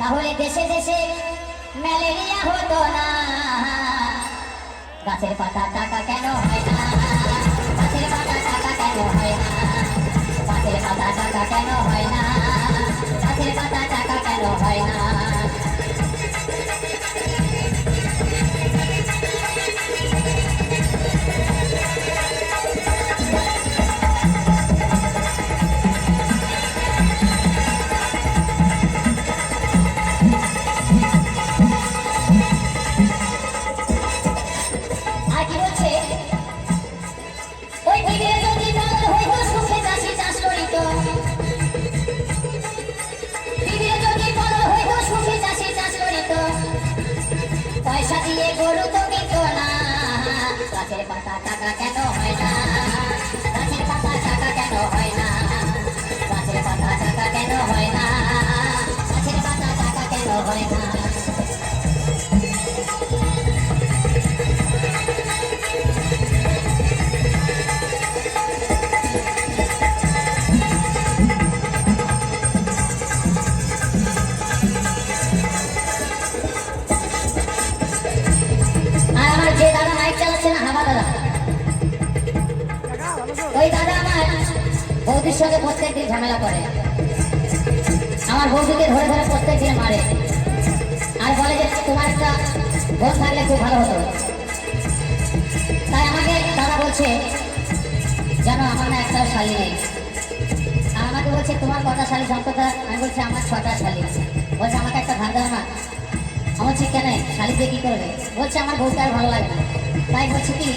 তাহলে দেশে দেশে ম্যালেরিয়া হতো না। গাছের পাতা টাকা কেন হয় না? গাছের পাতা টাকা কেন হয় না? গাছের পাতা টাকা কেন হয় না? গাছের পাতা টাকা কেন হয় না? পয়সা দিয়ে গরু তো কিনত না। গাছের পাতা টাকা কেন হয় না? গাছের পাতা টাকা কেন হয় না? গাছের পাতা টাকা কেন হয় না? গাছের পাতা টাকা কেন হয় না? ওই দাদা আমার বৌদির সঙ্গে প্রত্যেকদিন ঝামেলা করে। আমার বৌদিকে ধরে ধরে প্রত্যেকদিন মারে আর বলে যে তোমার একটা বোন থাকলে খুব ভালো হতো। তাই আমাকে দাদা বলছে জানো আমার না একটা শালি নেই। আর আমাকে বলছে তোমার কটা শালি সম্পদা? আমি বলছি আমার 6টা শালি। বলছে আমাকে একটা ধার দাও না। আমার বলছি কেন, শালি দিয়ে কি করবে? বলছে আমার বউকে আর ভালো লাগে না। তাই বলছে কি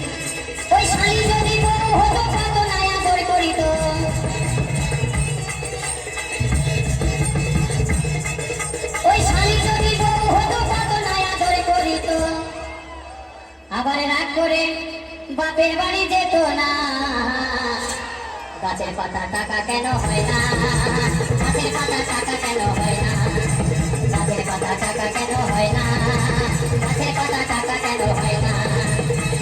ওই শালি যদি বউ হতো কত নয়া দর করিত। ওই শালি যদি বউ হতো কত নয়া দর করিত। আবার রাগ করে বাপের বাড়ি যেত না। গাছের পাতা টাকা কেন হয় না? গাছের পাতা টাকা কেন হয় না? গাছের পাতা টাকা কেন হয় না? গাছের পাতা টাকা কেন হয় না?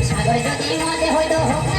সাগর যদি মজে হইতো হোক